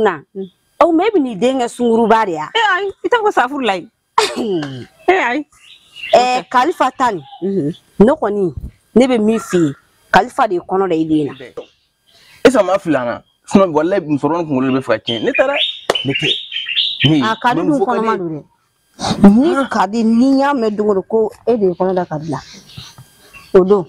na o maybe ni denga sunguru baria ai ita ko safur lai ai Khalifa tan no koni ne be mi fi Khalifa de kono da idina esa ma filana suma wallahi bim soron ko ngol be fakin ne tara ne ke ni kadi dun kono ma dure ni kadi ni nya me dungo ko e de kono da kadla odo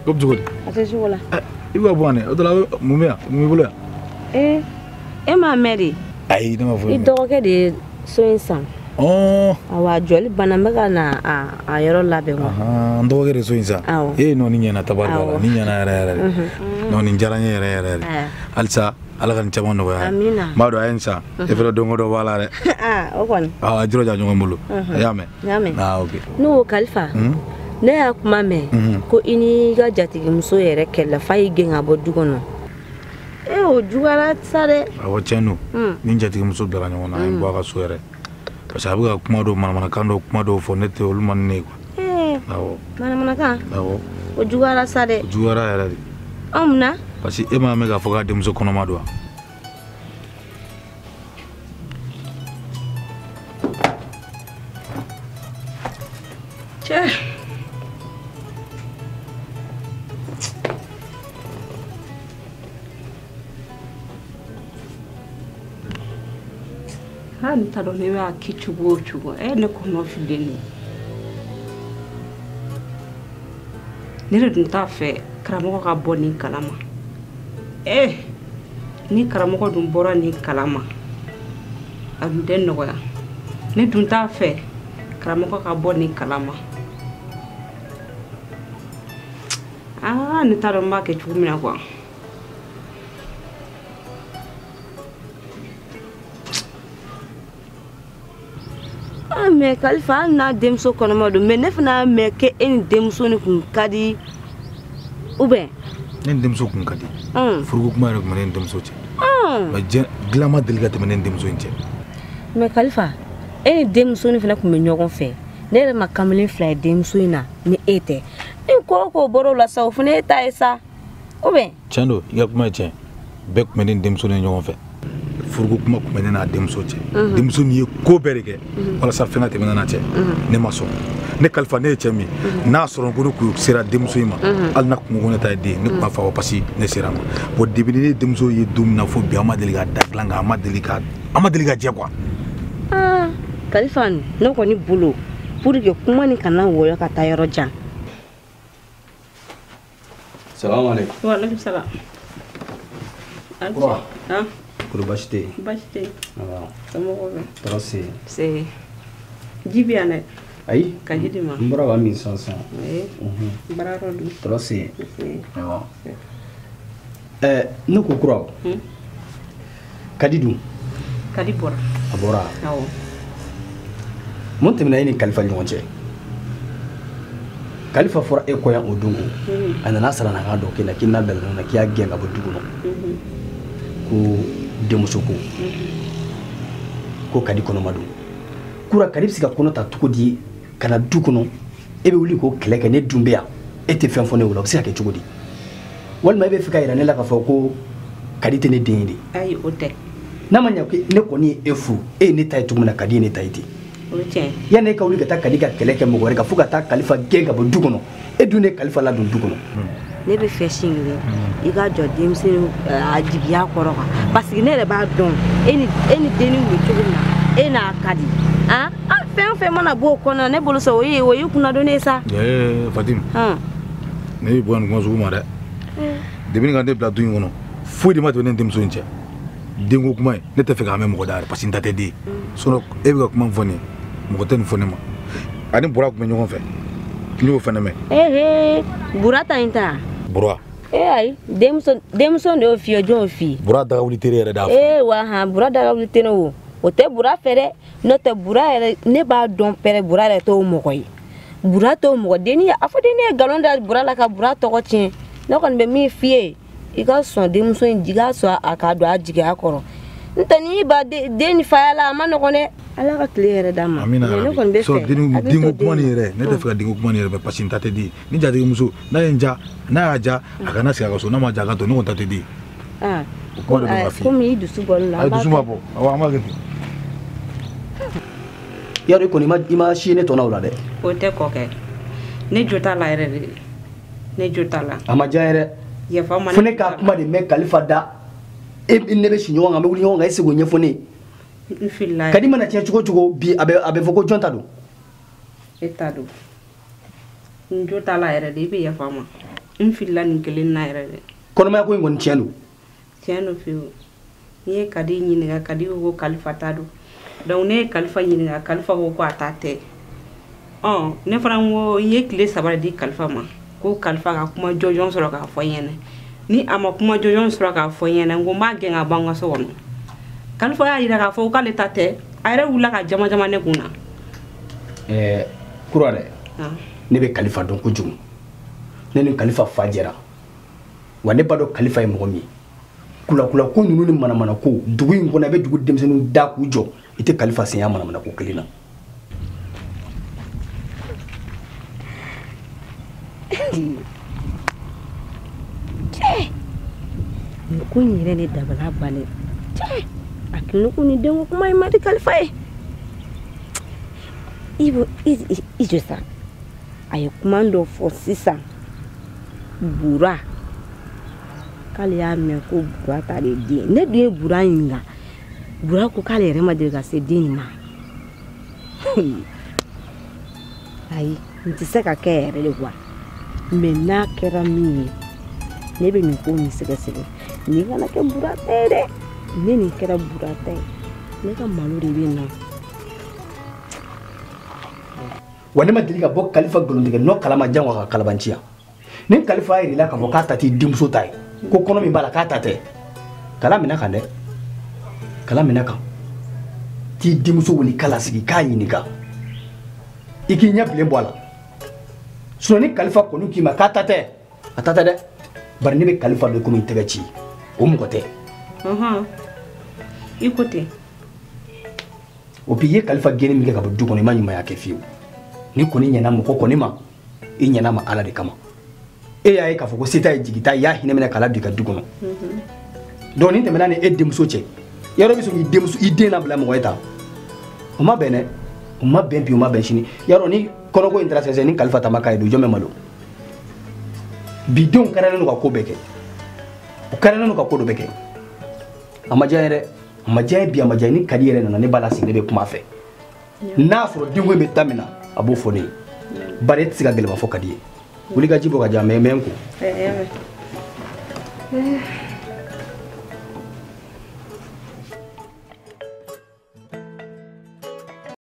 Kop jugul. ate jugola Iwa bwane, odala mumia, mumibula. ma meri Ai, dama fu. I doge de so insan Oh. awa joli banamega na a yoro labe ngo Aha, ndoge de so insa. No ninya na tabarga, ninya na yara. No ninjaranya yara. Alsa alagan chamon no ya. Amina. Mado ayensa, efero dongo do wala re. Okon. Jiro ja jongo mulu. Yame. Okay. No Khalifa. Ne ya kuma me ko ini ga jatigi muso yere kella fayi genga bo dugono o jugara sare awo chenu nin jatigi muso dara nyona en bwa ka suere parce que abuga kuma do mana kando kuma do fonete ulman ne ko awo mana ka awo o jugara sare jugara yara amna parce que ema mega foga de muso kono madwa che han tado ne wa kichugo chugo ne ko no fideni ne dun ta fe karamo ka boni kalama ni karamo dun bora ni kalama adu den no ya ne dun ta fe karamo ka boni kalama ne tado ma ke chugo mina kwa me Khalifa na demso kono modo me nefna me ke en demso ni kun kadi ube nen demso kun kadi furgo kuma rek manen demso ci ma glama delegate manen demso ince me Khalifa en demso ni fina kun me nyogon fe ne re makamlin fly demso ina ni ete en ko boro la sa fune eta esa ube chando ya kuma ce bek manen demso ni nyogon fe furgo kuma na demso ce demso ni ko bereke wala sa fena te menana ce ne maso ne Khalifa ne ce mi na soron ko ku sira demso ima al nak mo ngona ta de ne ko fa pasi ne sira ma bo dibini demso yi dum na fo bi amadeli ga daklanga amadeli ga je kwa Khalifa no ko ni bulo pour que kuma ni kana woyo ka ta yoro jan Salam alaikum. Wa alaikum salam. Quoi? Hein? Pour Bachete. Ah. Comment on va? Merci. C'est Jibianet. Ayi. Kadi ma. Mbora wa mi sansan. Bara rodu. Trosse. Bon. Ne ko kura. Kadi dun. Kadi bora. Abora. Awo. Mon temina ni Khalifa ɲɔgɔn cɛ. Khalifa fɔra e kɔ yan o don ko. A nana sara na ka dɔ kɛ na k'i na bɛlɛ na k'i y'a gɛn ka bɔ du kɔnɔ. Ko denmuso ko. Ko Kadi kɔnɔma don. Kura Kadi bɛ se ka kɔnɔ ta cogo di kana du kɔnɔ e bɛ wuli k'o kɛlɛ kɛ ne dun bɛ yan e tɛ fɛn fɔ ne o la o bɛ se ka kɛ cogo di walima e bɛ fɛ ka yira ne la k'a fɔ ko Kadi tɛ ne den ye de. Ayi o tɛ. n'a ma ɲɛ ko ne kɔni ye e furu e ye ne ta ye cogo min na Kadi ye ne ta ye ten. O ye tiɲɛ. yanni e ka wuli ka taa Kadi ka kɛlɛ kɛ mɔgɔ wɛrɛ kan fo ka taa Khalifa gɛn ka bɔ du kɔnɔ e dun ne Khalifa ladon du kɔnɔ. Ne bɛ fɛ si kelen i ka jɔ denmisɛnnin a jigiya kɔrɔ kan parce que ne yɛrɛ b'a dɔn e ni dennin bɛ cogo min na e n'a ka di fɛn fɛn mana bɔ o kɔnɔ ne bolo sa o ye kunnadon ne sa. Fatim ne y'i bɔ nin kuma sugu ma dɛ depuis ka ne bila du in kɔnɔ foyi de ma tɛmɛ ne denmuso in cɛ denko kuma ye ne tɛ fɛ k'a mɛn mɔgɔ da yɛrɛ parce que n ta tɛ den sinon e bɛ ka kuma min fɔ nin ye mɔgɔ tɛ nin fɔ ne ma ani Bura tun bɛ ɲɔgɔn fɛ n y'o fana mɛn. Bura ta in ta. Bura. Ayi denmuso de y'o f'i ye jɔn y'o f'i ye. Bura dagawuli teri yɛrɛ d'a fɔ. Wa Bura dagawuli teri o tɛ Bura fɛ dɛ n'o tɛ Bura yɛrɛ ne b'a dɔn pɛrɛ Bura yɛrɛ t'o mɔgɔ ye Bura t'o mɔgɔ denni a fɔ denni ye galon da Bura la ka Bura tɔgɔ tiɲɛ ne kɔni bɛ min f'i ye i ka sɔn denmuso in jigi a sɔn a ka don a jigiya kɔrɔ n'o n'i ba den fa ya la a ma nɔgɔn dɛ Ala ka tile yɛrɛ d'a ma. Amina ne kɔni bɛ fɛ denko kuma nin yɛrɛ ne tɛ fɛ ka denko kuma nin yɛrɛ parce que n ta tɛ den ni jatigi muso n'a ye n ja n'a y'a ja a kana sigi a ka so n'a ma ja a ka to ne kɔni ta tɛ den. O kuma de bɛ ka f'i ye. Komi i dusu bɔlen la. A ye dusu ma bɔ awɔ an b'a kɛ ten. Yaro kɔni i ma si ne tɔnɔ o la dɛ. O tɛ kɔ kɛ ne jo t'a la yɛrɛ de ne jo t'a la. A ma diya yɛrɛ. Yafa ma fo ne k'a kuma de mɛn Khalifa da e ne bɛ si ɲɔgɔn kan an bɛ wuli ɲɔgɔn kan e se k'o ɲɛfɔ ne ye. N filila. Kadi mana tiɲɛ cogo cogo bi a bɛ fɔ ko jɔn ta don. E ta don n jo t'a la yɛrɛ de i bɛ yafa ma n filila nin kelen na yɛrɛ de. Kɔnɔmaya ko in kɔni tiɲɛ don. Tiɲɛ don fiyewu n'i ye Kadi ɲininka Kadi ko Khalifa ta don donc ne ye Khalifa ɲininka Khalifa ko a ta tɛ ne fana ko n ye tile 3 di Khalifa ma ko Khalifa ka kuma jɔjɔn sɔrɔ k'a fɔ n ɲɛna ni a ma kuma jɔjɔn sɔrɔ k'a fɔ n ɲɛna n ko n b'a gɛn ka bɔ an ka so kɔnɔ Khalifa y'a yira k'a fɔ k'ale ta tɛ a yɛrɛ wulila ka jama jama ne kun na. Kura dɛ ne bɛ Khalifa dɔn kojugu ne ni Khalifa fa jɛra wa ne b'a dɔn Khalifa ye mɔgɔ min ye kula ko ninnu ni manamana ko dugu in kɔnɔ i bɛ dugu denmisɛnninw da k'u jɔ i tɛ Khalifa sen ya manamana ko kelen na. Ko in yɛrɛ de dabala bannen a kilo ko ni denko kuma in ma di Khalifa ye i jɔ sa a ye kuma dɔ fɔ sisan Bura k'ale y'a mɛn ko Bura t'ale den ne dun ye Bura ɲininka Bura ko k'ale yɛrɛ ma deli ka se den nin ma ayi n tɛ se ka kɛ yɛrɛ de quoi mais n'a kɛra min ye ne bɛ nin ko nin sɛgɛsɛgɛ ni kana kɛ Bura ta ye dɛ ne nin kɛra Bura ta ye ne ka malo de bɛ na. Wa ne ma deli ka bɔ Khalifa galontigɛ n'o kalama jango ka kalabanciya ni Khalifa y'a yir'i la k'a fɔ k'a ta t'i denmuso ta ye ko kɔnɔ min b'a la k'a ta tɛ kala minɛ kan dɛ kala minɛ kan t'i denmuso wuli kala sigi k'a ɲininka i k'i ɲɛ bilen bɔ a la sinon ni Khalifa kɔni k'i ma k'a ta tɛ a ta tɛ dɛ bari ne bɛ Khalifa dɔn komi i tɛgɛ ci o mɔgɔ tɛ. I ko ten. O bi ye Khalifa gɛnni min kɛ ka bɔ du kɔnɔ i ma ɲumanya kɛ fiyewu ni kɔni ɲɛna mɔgɔ kɔni ma i ɲɛna ma Ala de kama e y'a ye k'a fɔ ko seta ye jigita i y'a hinɛ minɛ k'a don i ka du kɔnɔ donc ni tɛmɛna ni e denmuso cɛ yarɔ bɛ sɔn k'i denmuso i den labila mɔgɔ ye tan o ma bɛn dɛ o ma bɛn bi o ma bɛn sini yarɔ ni kɔnɔko in taara sɛnsɛn ni Khalifa ta ma k'a ye don jɔn bɛ malo bi denw kɛrɛnnen don ka ko bɛɛ kɛ o kɛrɛnnen don ka ko dɔ bɛɛ kɛ a ma diya ye dɛ a ma diya ye bi a ma diya ye ni Kadi yɛrɛ nana ne b'a la sigi ne bɛ kuma fɛ n'a sɔrɔ denko in bɛ taa min na a b'o fɔ ne ye bari e tɛ se ka gɛlɛma fɔ Kadi ye wuli ka ji bɔ ka di yan mɛ n ko.